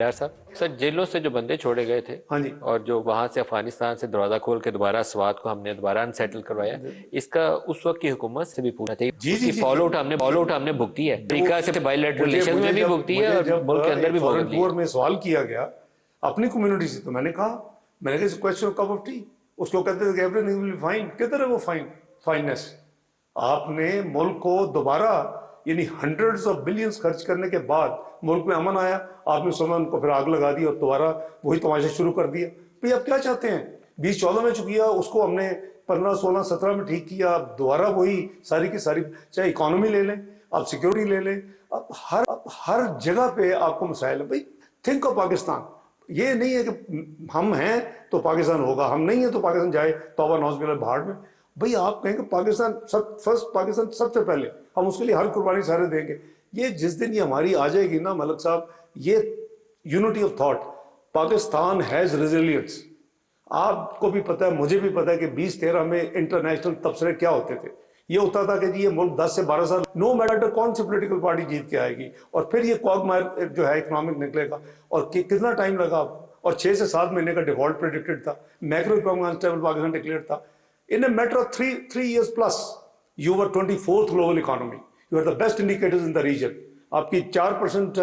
यार साहब सर, जेलों से जो बंदे छोड़े गए थे, हाँ जी। और जो वहां से अफगानिस्तान से दरवाजा खोल के दोबारा स्वात को हमने दोबारा अनसेटल करवाया, इसका उस वक्त की हुकूमत से भी पूछना चाहिए। जी जी उसकी जी जी। फॉलोआउट हमने भुगती है, वो अमेरिका से बायलैटरल मुझे रिलेशन मुझे में भी जब भुगती है मुझे और जब मुल्क के अंदर एक भी फॉरेन भुगत ली टूर है। में सवाल किया गया अपनी कम्युनिटी से, तो मैंने कहा क्वेश्चन कप ऑफ टी। उसको कहते थे एवरीथिंग विल बी फाइन। किधर है वो फाइननेस? आपने मुल्क को दोबारा, यानी हंड्रेड्स ऑफ बिलियंस खर्च करने के बाद मुल्क में अमन आया, आपने सुना उनको फिर आग लगा दी और दोबारा वही तमाशा शुरू कर दिया। भाई आप क्या चाहते हैं? 2014 में चुकी है, उसको हमने 15, 16, 17 में ठीक किया। अब दोबारा वही सारी की सारी, चाहे इकोनॉमी ले लें, आप सिक्योरिटी ले लें, अब हर जगह पे आपको मसाइल है। भाई थिंक ऑफ पाकिस्तान। ये नहीं है कि हम हैं तो पाकिस्तान होगा, हम नहीं है तो पाकिस्तान जाए तौबा नौज बिल्ला भाड़ में। भाई आप कहेंगे पाकिस्तान फर्स्ट, पाकिस्तान सबसे पहले, हम उसके लिए हर कुर्बानी सारे देंगे। ये जिस दिन ये हमारी आ जाएगी ना मलक साहब, ये unity of thought, Pakistan has resilience. आपको भी पता है, मुझे भी पता है कि 2013 में इंटरनेशनल तबसरे क्या होते थे। ये होता था कि जी ये मुल्क 10 से 12 साल, नो मैटर कौन सी पॉलिटिकल पार्टी जीत के आएगी, और फिर ये क्वागमायर जो है इकोनॉमिक निकलेगा। और कितना टाइम लगा आपको? और 6 से 7 महीने का डिफॉल्ट प्रेडिक्टेड था, macro economic unstable Pakistan declared था। In a matter of three years plus you were 24th global economy, you are the best indicators in the region. आपकी 4%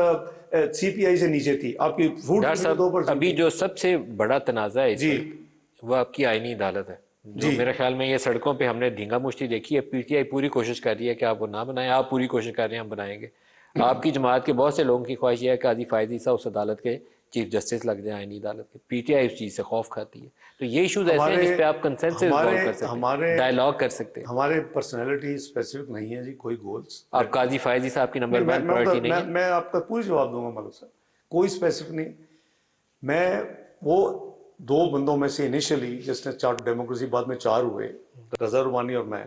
सीपीआई से नीचे थी, आपकी फूड डॉक्टर साहब, 2%। अभी जो सबसे बड़ा तनाजा है इस जी वक्त, वो आपकी आईनी अदालत है। जो जी। मेरे ख्याल में ये सड़कों पे हमने धींगा मुश्ती देखी है, पीटीआई पूरी कोशिश कर रही है कि आप वो ना बनाएं, आप पूरी कोशिश कर रहे हैं हम बनाएंगे। आपकी जमात के बहुत से लोगों की ख्वाहिश है कि काजी फायजी साहब उस अदालत के चीफ जस्टिस लग जाए, आईनी अदालत के। पीटीआई उस चीज़ से खौफ खाती है। तो ये इशूज ऐसे हैं हमारे जिस पे आप कंसेंसस हमारे इन्वॉल्व कर सकते हमारे हैं, डायलॉग कर सकते हैं। हमारे पर्सनैलिटी स्पेसिफिक नहीं है जी, कोई गोल्स। आप काजी फायजी साहब की नंबर नहीं, वन प्रायोरिटी नहीं है? मैं आपका पूरी जवाब दूंगा मलिक साहब, कोई स्पेसिफिक नहीं। मैं वो दो बंदों में से इनिशियली, जिसने चार डेमोक्रेसी बाद में चार हुए, रजा रुमानी और मैं,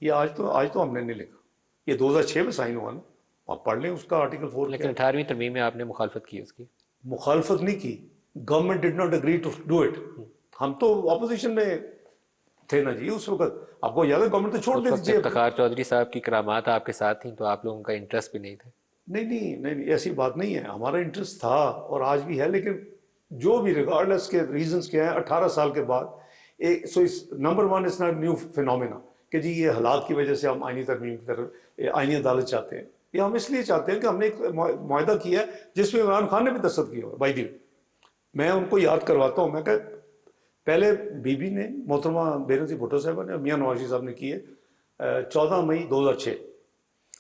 ये आज तो हमने नहीं लिखा, ये 2006 में साइन हुआ ना। आप पढ़ लें उसका आर्टिकल 4 क्या लेकिन है। 18वीं तरमीम में आपने मुखालफत की उसकी। मुखालफत नहीं की, government did not agree to do it. हम तो अपोजिशन में थे ना जी उस वक्त, आपको याद है? गवर्नमेंट तो छोड़ उस दे वक्त दीजिए। इफ्तिखार चौधरी साहब की करामात आपके साथ थी, तो आप लोगों का इंटरेस्ट भी नहीं था। नहीं नहीं नहीं नहीं, ऐसी बात नहीं है, हमारा इंटरेस्ट था और आज भी है। लेकिन जो भी रिगार्डलेस के रीजंस क्या हैं, 18 साल के बाद एक, सो इस number one is not new phenomena कि जी ये हालात की वजह से हम आईनी तरमीम की तरफ, आईनी अदालत चाहते हैं। ये हम इसलिए चाहते हैं कि हमने एक मुआहदा किया है जिसमें इमरान खान ने भी दस्तखत किया हुआ है। बाई दी वे, मैं उनको याद करवाता हूँ। मैं कह, पहले बीबी ने, मोहतरमा बेनज़ीर भुट्टो साहब ने, मियाँ नवाज साहब ने किए 14 मई 2006,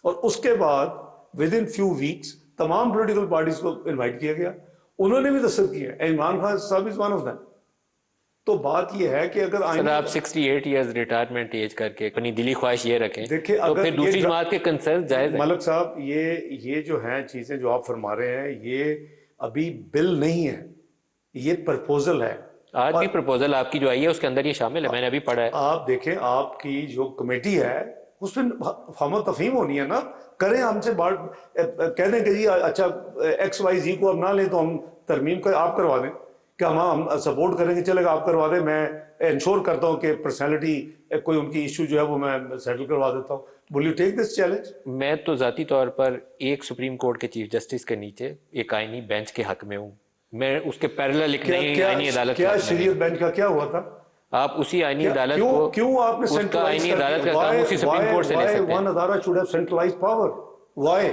और उसके बाद विद इन फ्यू वीक्स तमाम पॉलिटिकल पार्टीज को इनवाइट किया गया, उन्होंने भी दस्तखत किया। इमरान खान साहब इज वन ऑफ देम। तो बात यह है कि अगर सर, आप 68 ईयर्स रिटायरमेंट एज करके अपनी दिली ख्वाहिश ये रखें, देखिए, तो अगर फिर दूसरी जमात के कंसर्न जायज है। मलक साहब, ये जो हैं चीजें जो आप फरमा रहे हैं, ये अभी बिल नहीं है, ये प्रपोजल है। आज भी प्रपोजल आपकी जो आई है उसके अंदर ये शामिल है, मैंने अभी पढ़ा है। आप देखें, आपकी जो कमेटी है उसमें हम तफहीम होनी है ना। करें हमसे बात, कह दें कि जी अच्छा XYZ को अब ना लें तो हम तरमीम का आप करवा दें, कि हम सपोर्ट करेंगे, चलेगा आप करवा दें, मैं इंश्योर करता हूं कि पर्सनैलिटी कोई उनकी इशू जो है वो मैं सेटल करवा देता हूं। Will you take this challenge? मैं तो जाती तौर पर एक सुप्रीम कोर्ट के चीफ जस्टिस के नीचे एक आईनी बेंच के हक में हूँ। मैं उसके पैरेलल एक नई आईनी अदालत क्या शरीयत बेंच का क्या हुआ था? आप उसी आईनी अदालत क्यों को, क्यों आपने उसका सेंट्रलाइज आईनी अदालत का काम उसी सुप्रीम कोर्ट से ले सकते हैं। वन अदारा should have centralized power. Why?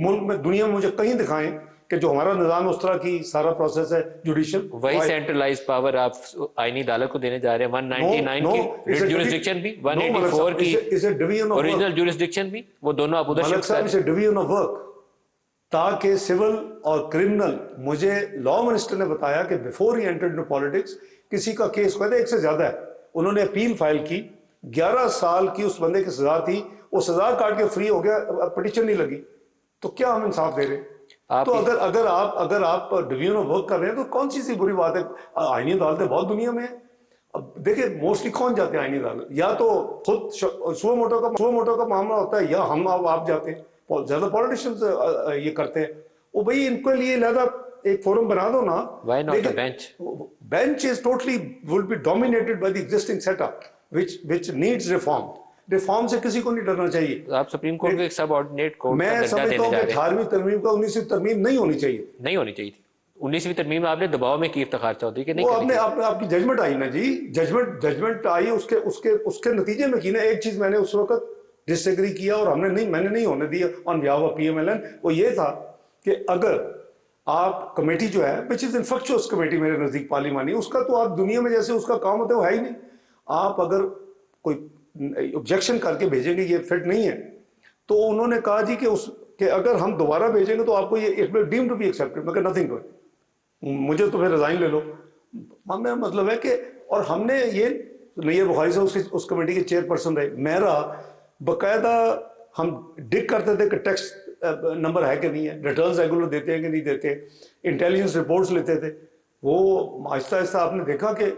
मुल्क में, दुनिया में मुझे कहीं दिखाएं कि जो हमारा निजाम उस तरह की सारा प्रोसेस है जुडिशियल, वही सेंट्रलाइज पावर आप आईनी अदालत को देने जा रहे हैं। 199 की रिट ज्यूरिसडिक्शन भी, 184 की ओरिजिनल ज्यूरिसडिक्शन भी, वो दोनों आप उधर शिफ्ट कर रहे हैं। डिवीजन ऑफ वर्क, ताकि सिविल और क्रिमिनल, मुझे लॉ मिनिस्टर ने बताया कि before he entered into politics, किसी का केस कहते एक से ज्यादा है, उन्होंने अपील फाइल की, 11 साल की उस बंदे की सजा थी, वो सजा काट के फ्री हो गया, पिटीशन नहीं लगी। तो क्या हम इंसाफ दे रहे हैं? तो अगर आप डिवीजन ऑफ वर्क कर रहे हैं तो कौन सी बुरी बात है? आईनी अदालतें बहुत दुनिया में है। अब देखिए, मोस्टली कौन जाते हैं आईनी अदालत? या तो खुद सुओ मोटो का मामला होता है, या हम आप जाते हैं। ज्यादा पॉलिटिशियंस ये करते हैं। वो भाई इनके लिए लहदा एक फोरम बना दो ना। Why not a bench? Bench is totally will be dominated by the existing setup, which needs reform. Reform से किसी को नहीं डरना चाहिए। आप सुप्रीम कोर्ट को एक सबऑर्डिनेट कोर्ट का मैं दर्जा समझता देने हूँ जा कि रहे हैं। 18वीं तरमीम का 19वीं तरमीम नहीं होनी चाहिए। नहीं होनी चाहिए थी। 19वीं तरमीम में आपने दबाव में की इफ्तिखार चौधरी के नहीं वो करनी आपकी जजमेंट आई ना जी, जजमेंट आई, उसके उसके उसके नतीजे में की ना। एक चीज मैंने उस वक्त डिसएग्री किया और मैंने नहीं होने दिया ऑन बिहाफ ऑफ PMLN, वो ये था कि अगर आप कमेटी जो है विच इज इनफेक्चुअस कमेटी मेरे नजदीक पार्लिमानी, उसका तो आप दुनिया में जैसे उसका काम होता है वो है ही नहीं। आप अगर कोई ऑब्जेक्शन करके भेजेंगे ये फिट नहीं है, तो उन्होंने कहा जी कि अगर हम दोबारा भेजेंगे तो आपको ये it will deem to be accepted, मगर नथिंग डू, मुझे तो फिर रिजाइन ले लो। हमें मतलब है कि, और हमने ये नैयर बुखारी से उस कमेटी के चेयरपर्सन रहे, मेरा बकायदा हम डिग करते थे कि टैक्स नंबर है कि नहीं है, रिटर्न्स रेगुलर देते हैं कि नहीं देते, इंटेलिजेंस रिपोर्ट्स लेते थे। वो आहिस्ता आहिस्ता आपने देखा कि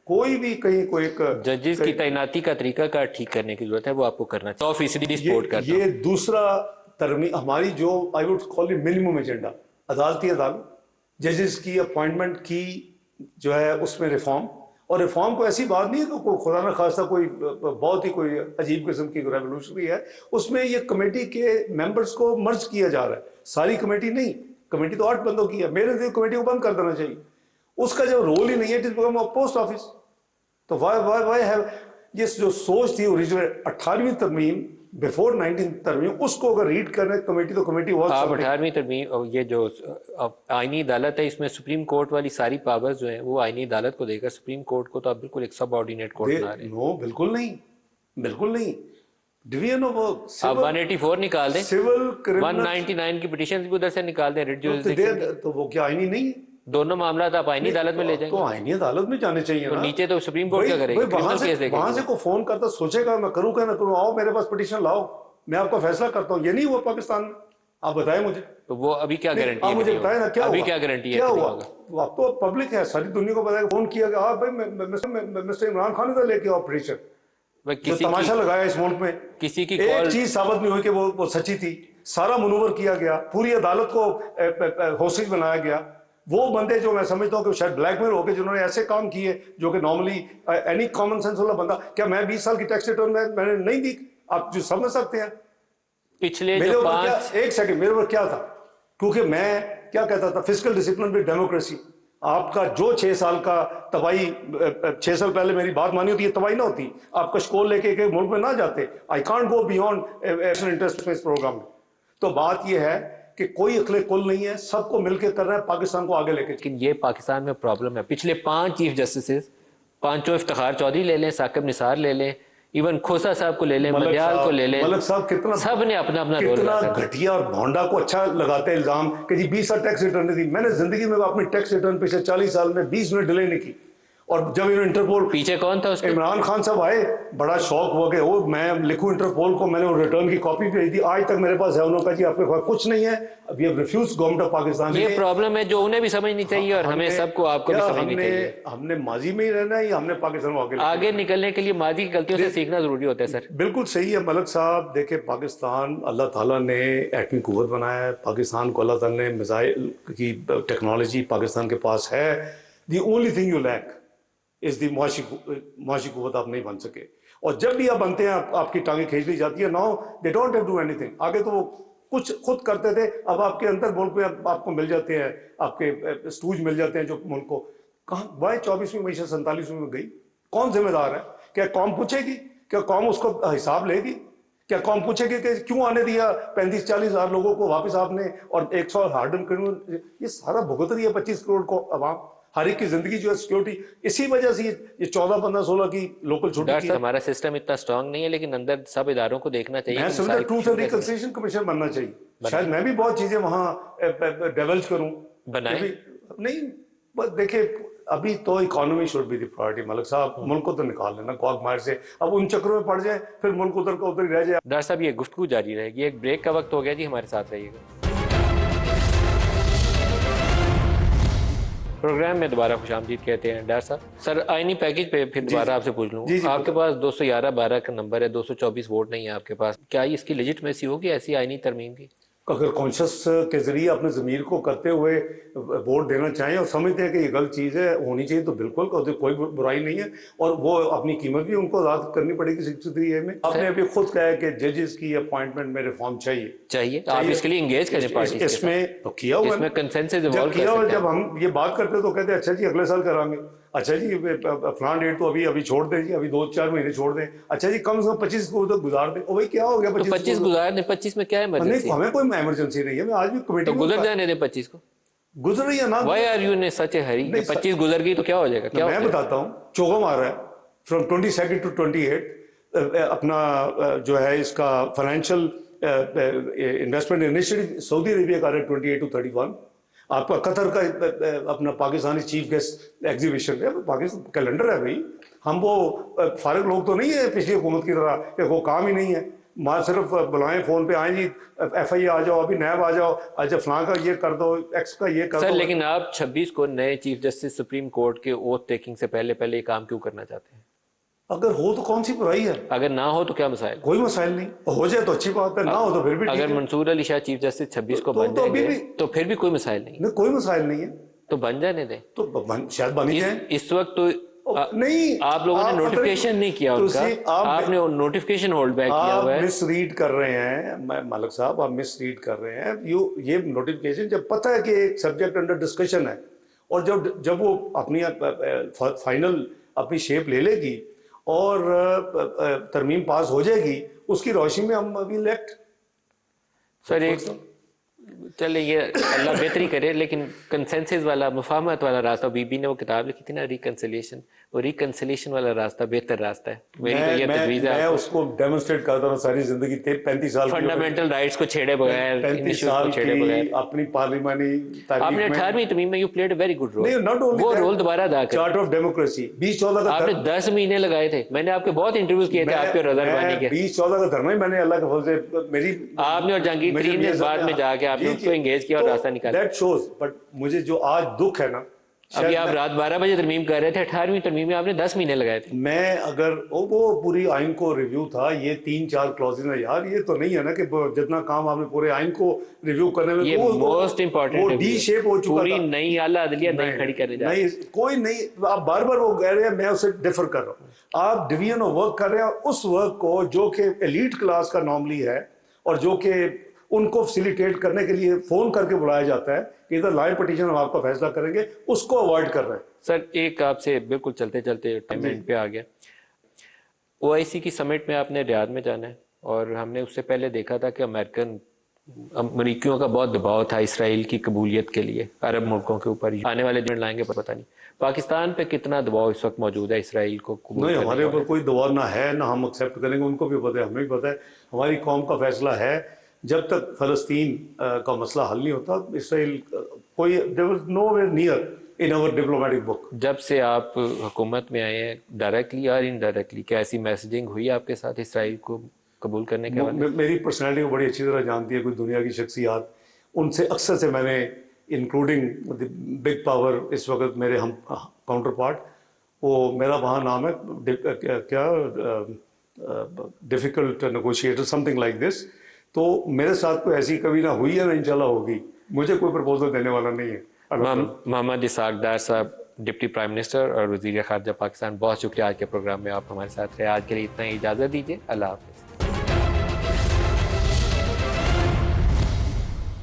कोई भी कहीं कोई एक जजेस की तैनाती का तरीका का ठीक करने की जरूरत है, वो आपको करना चाहिए। 100% सपोर्ट करता ये दूसरा तरमीम हमारी जो I would call it minimum agenda, अदालती अदालत जजेस की अपॉइंटमेंट की जो है उसमें रिफॉर्म। और रिफॉर्म को ऐसी बात नहीं है कि खुदा न खास्ता कोई बहुत ही कोई अजीब किस्म की रेवोल्यूशनरी है, उसमें ये कमेटी के मेंबर्स को मर्ज किया जा रहा है, सारी कमेटी नहीं। कमेटी तो 8 बंदों की है, मेरे से कमेटी को बंद कर देना चाहिए, उसका जब रोल ही नहीं है, it is become post office. तो वाई हैव ये जो सोच थी ओरिजिनल 18वीं तरमीम बिफोर 19th तरमीम, उसको अगर रीड करने कमेटी तो कमेटी बहुत आप 18वीं तरमीम ये जो आईनी अदालत है इसमें सुप्रीम कोर्ट वाली सारी पावर्स जो हैं वो आईनी अदालत को देकर सुप्रीम कोर्ट को तो आप बिल्कुल एक सब ऑर्डिनेट कोर्ट बना रहे हैं। नो बिल्कुल नहीं, बिल्कुल नहीं। डिवीजन ऑफ आप 184 निकाल दें, सिविल 199 की पिटीशन भी उधर से निकाल दें, रिट जुरिसडिक्शन तो वो क्या आईनी नहीं है? दोनों मामला आप आईनी अदालत में ले जाएंगे तो आईनी अदालत में जाने चाहिए तो ना। नीचे तो सुप्रीम कोर्ट क्या करेगा, वहां क्रिमिनल केस देगा। से को फोन करता सोचेगा मैं करूँ क्या ना करूँ, आओ मेरे पास पिटीशन लाओ, मैं आपका फैसला करता हूँ। ये नहीं हुआ पाकिस्तान में, आप बताएं मुझे। तो वो अभी क्या गारंटी है? मुझे बताएं ना क्या अभी हुआ? क्या गारंटी है? क्या हुआ? अब तो पब्लिक है, सारी दुनिया को पता है। फोन किया गया, हाँ भाई मिस्टर इमरान खान ने लेके आओ पिटीशन, जो तमाशा लगाया इस मुल्क में। किसी की एक चीज साबित नहीं हुई कि वो सच्ची थी। सारा मनूवर किया गया, पूरी अदालत को होस्टेज बनाया गया। वो बंदे जो मैं समझता हूँ कि शायद ब्लैकमेल होकर जिन्होंने ऐसे काम किए, जो कि नॉर्मली एनी कॉमन सेंस वाला बंदा, क्या मैं 20 साल की टैक्स रिटर्न मैंने नहीं दी? आप जो समझ सकते हैं पिछले मेरे जो ऊपर 5 एक सेकंड मेरे ऊपर क्या था, क्योंकि मैं क्या कहता था, फिजिकल डिसिप्लिन विद डेमोक्रेसी। आपका जो 6 साल का तबाही 6 साल पहले मेरी बात मानी होती है, तबाही ना होती, आप कशकोल लेके एक मुल्क में ना जाते। I can't go beyond interest इस प्रोग्राम में। तो बात यह है कि कोई अखले कुल नहीं है, सबको मिलकर कर रहा है पाकिस्तान को आगे लेके। लेकिन ये पाकिस्तान में प्रॉब्लम है। पिछले 5 चीफ जस्टिस, पांचों इफ्तिखार चौधरी ले लें, साकिब निसार ले लें, इवन खोसा साहब को ले लें, मलियाल को ले लें, मलक साहब कितना सब ने अपना अपना रोल कितना अदा किया। घटिया और भोंडा को अच्छा लगाते हैं इल्जाम कि जी 20 साल टैक्स रिटर्न नहीं दी। मैंने जिंदगी में अपनी टैक्स रिटर्न पिछले 40 साल में 20 मिनट डिले नहीं की। और जब इन्होंने इंटरपोल, पीछे कौन था उसके? इमरान खान साहब आए, बड़ा शौक हुआ कि वो मैं लिखूं इंटरपोल को। मैंने वो रिटर्न की कॉपी भेज दी, आज तक मेरे पास है। उन्होंने कहा जी आपके पास कुछ नहीं है, we have refused government of Pakistan. ये प्रॉब्लम है जो उन्हें भी समझनी चाहिए और हमें सबको, आपको भी समझनी चाहिए। हमने माजी में ही रहना है या हमने पाकिस्तान को आगे निकलने के लिए माजी की गलतियों से सीखना जरूरी होता है सर। बिल्कुल सही है मलक साहब। देखिए पाकिस्तान अल्लाह ताला ने एटमी कुव्वत बनाया है, पाकिस्तान को अल्लाह ताला ने मिसाइल की टेक्नोलॉजी पाकिस्तान के पास है। The only thing you lack is the मुआशी कुव्वत आप नहीं बन सके। और जब भी आप बनते हैं आपकी टांगें खींच ली जाती है। Now they don't have to do anything. आगे तो वो कुछ खुद करते थे, अब आपके अंदर मुल्क में आपको मिल जाते हैं, आपके स्टूज मिल जाते हैं जो मुल्क को। कहाँ वाई 24वीं मीशत 47वीं में गई? कौन जिम्मेदार है? क्या कौम पूछेगी? क्या कौम उसको हिसाब लेगी? क्या कौम पूछेगी कि क्यों आने दिया 35-40 हज़ार लोगों को वापस आपने, और 100 हार्डन क्रिमिनल? ये सारा भुगत रही है 25 करोड़ को अवाम। हर एक की जिंदगी जो है सिक्योरिटी, इसी वजह से ये 14, 15, 16 की लोकल छुट्टी की। हमारा सिस्टम इतना स्ट्रांग नहीं है, लेकिन अंदर सब इदारों को देखना चाहिए। मैं समझता ट्रूथ एंड रिकंसिलिएशन कमीशन बनना चाहिए। शायद मैं भी बहुत चीजें वहां डेवलप करूं, बनाए नहीं। बस देखिए अभी तो economy should be the priority Malik साहब। मुल्क को तो निकाल लेना क्वाक मार से, अब उन चक्रों में पड़ जाए फिर मुल्क उधर का उधर ही रह जाए। डॉक्टर साहब ये गुफ्तगू जारी रहेगी, एक ब्रेक का वक्त हो गया जी, हमारे साथ रहिएगा। प्रोग्राम में दोबारा खुशामदीद कहते हैं। डॉक्टर साहब सर आईनी पैकेज पे फिर दोबारा आपसे पूछ लूँ, आपके पास 211-12 का नंबर है, 224 वोट नहीं है आपके पास, क्या इसकी लेजिटिमेसी होगी ऐसी आईनी तरमीम की? अगर कॉन्शियस के जरिए अपने ज़मीर को करते हुए वोट देना चाहें और समझते हैं कि ये गलत चीज़ है, होनी चाहिए, तो बिल्कुल कोई बुराई नहीं है। और वो अपनी कीमत भी उनको अदा करनी पड़ेगी 63A में। आपने अभी खुद कहा है कि जजेस की अपॉइंटमेंट में रिफॉर्म चाहिए। आप इसके लिए इंगेज करें पार्टी के साथ। इसमें तो किया हुआ है। इसमें कंसेंसस जब इवॉल्व किया कर हुआ, सकते जब हम ये बात करते हैं तो कहते हैं अच्छा जी अगले साल करांगे, अच्छा जी फलां डेट तो अभी छोड़ दें जी, अभी 2-4 महीने छोड़ दें, अच्छा जी कम से कम 25 को तो गुजार दें। ओ भाई क्या हो गया हैं। तो 25 गुजार दें, 25 में क्या है नहीं, इमरजेंसी? हमें कोई इमरजेंसी नहीं है। मैं आज भी कमेटी तो में गुजर जाने दें 25 को। गुजर रही है ना। Why are you in such a hurry? नहीं, 25 गुजर गई तो क्या हो जाएगा? क्या मैं बताता हूँ, चौका मार रहा है फ्रॉम 22 to 28। अपना जो है इसका financial investment initiative Saudi Arabia का है 28 to 31। आपका कतर का अपना पाकिस्तानी चीफ गेस्ट एग्जीबिशन है, पाकिस्तान कैलेंडर है भाई। हम वो फारिग लोग तो नहीं है पिछली हुकूमत की तरह कि वो काम ही नहीं है। माँ सिर्फ बुलाएं फोन पे, आए जी FIA आ जाओ, अभी नैब आ जाओ, अच्छा फलां का ये कर दो, एक्स का ये कर दो। सर लेकिन आप 26 को नए चीफ जस्टिस सुप्रीम कोर्ट के ओथ टेकिंग से पहले ये काम क्यों करना चाहते हैं? अगर हो तो कौन सी बुराई है? अगर ना हो तो क्या मसाइल? कोई मसाइल नहीं, हो जाए तो अच्छी बात है, ना हो तो फिर भी ठीक अगर है। मंसूर अली शाह चीफ जस्टिस 26 को तो बन अभी जाएंगे भी तो फिर भी कोई मसाइल नहीं, नहीं, कोई मसाइल नहीं है, तो बन जाने दें। तो शायद बन ही जाए। इस वक्त तो नहीं, आप लोगों ने नोटिफिकेशन नहीं किया उनका, आपने नोटिफिकेशन होल्ड बैक किया हुआ है। आप मिसरीड कर रहे हैं मलिक साहब, आप मिसरीड कर रहे हैं। ये नोटिफिकेशन जब पता है कि एक सब्जेक्ट अंडर डिस्कशन है और जब वो अपनी फाइनल अपनी शेप ले लेगी और तरमीम पास हो जाएगी, उसकी रोशनी में हम अभी इलेक्ट। सर एक चले ये अल्लाह बेहतरी करे, लेकिन कंसेंसस वाला मुफाहमत वाला रास्ता, बीबी ने वो किताब लिखी थी ना रिकंसिलिएशन, वो रिकंसिलिएशन वाला रास्ता बेहतर रास्ता है। मेरी तो ये तजवीज़ है। मैं उसको डेमोन्स्ट्रेट करता हूँ सारी जिंदगी, 35 साल फंडामेंटल राइट्स को छेड़े बगैर, 35 साल की अपनी पार्लिमानी आपने 18वीं तरमीम में you played a very good role. Not only वो रोल दोबारा अदा कर। चार्ट ऑफ डेमोक्रेसी 2014 का आपने 10 महीने लगाए थे, मैंने आपके बहुत इंटरव्यूज किए थे आपके रज़ारबानी के। 2014 का धरना ही मैंने अल्लाह के फजल से मेरी आपने और जहांगीर तरीन ने बाद में जाके आपने उसको एंगेज किया और रास्ता निकाला। दैट शोज, बट मुझे जो आज दुख है ना, अभी आप रात 12 बजे तरमीम कर रहे थे, 18वीं तरमीम में आपने 10 महीने लगाए थे। मैं अगर वो पूरी आइन को रिव्यू था, ये 3-4 क्लॉजेज है यार, ये तो नहीं है ना कि जितना काम आपने पूरे आइन को रिव्यू करने में, ये मोस्ट इंपॉर्टेंट, वो डी शेप हो चुका पूरी था। नई आला अदलिया नहीं खड़ी करने जा रही। नहीं, कोई नहीं, आप बार बार वो कह रहे हैं, मैं उसे डिफर कर रहा हूँ। आप डिवीजन ऑफ वर्क कर रहे हैं, उस वर्क को जो कि एलीट क्लास का नॉर्मली है और जो कि उनको फैसिलिटेट करने के लिए फोन करके बुलाया जाता है कि इधर लाइन पिटीशन हम आपका फैसला करेंगे, उसको अवॉइड कर रहे हैं। सर एक आपसे बिल्कुल चलते चलते टाइम एंड पे आ गया। OIC की समिट में आपने रियाद में जाना है, और हमने उससे पहले देखा था कि अमरीकियों का बहुत दबाव था इसराइल की कबूलियत के लिए अरब मुल्कों के ऊपर। आने वाले दिन लाएंगे पता नहीं। पाकिस्तान पे कितना दबाव इस वक्त मौजूद है इसराइल को कबूल नहीं, करने हमारे का? ऊपर कोई दबाव ना है, ना हम एक्सेप्ट करेंगे। उनको भी पता है, हमें भी पता है, हमारी कौम का फैसला है। जब तक फ़लस्तीन का मसला हल नहीं होता, इसराइल कोई there was nowhere near in our diplomatic book. जब से आप हुकूमत में आए हैं, डायरेक्टली और इनडायरेक्टली क्या ऐसी मैसेजिंग हुई आपके साथ इसराइल को कबूल करने के बाद? मेरी पर्सनैलिटी को बड़ी अच्छी तरह जानती है कोई दुनिया की शख्सियात, उनसे अक्सर से मैंने, इंक्लूडिंग बिग पावर इस वक्त मेरे हम काउंटर पार्ट, वो मेरा वहाँ नाम है क्या difficult negotiator something like this. तो मेरे साथ कोई ऐसी कभी ना हुई है, ना इंशाल्लाह होगी। मुझे कोई प्रपोजल देने वाला नहीं है। मोहम्मद इसहाक डार साहब, डिप्टी प्राइम मिनिस्टर और वज़ीर ख़ारजा पाकिस्तान, बहुत शुक्रिया आज के प्रोग्राम में आप हमारे साथ रहे। आज के लिए इतना ही, इजाज़त दीजिए। अल्लाह हाफ़िज़।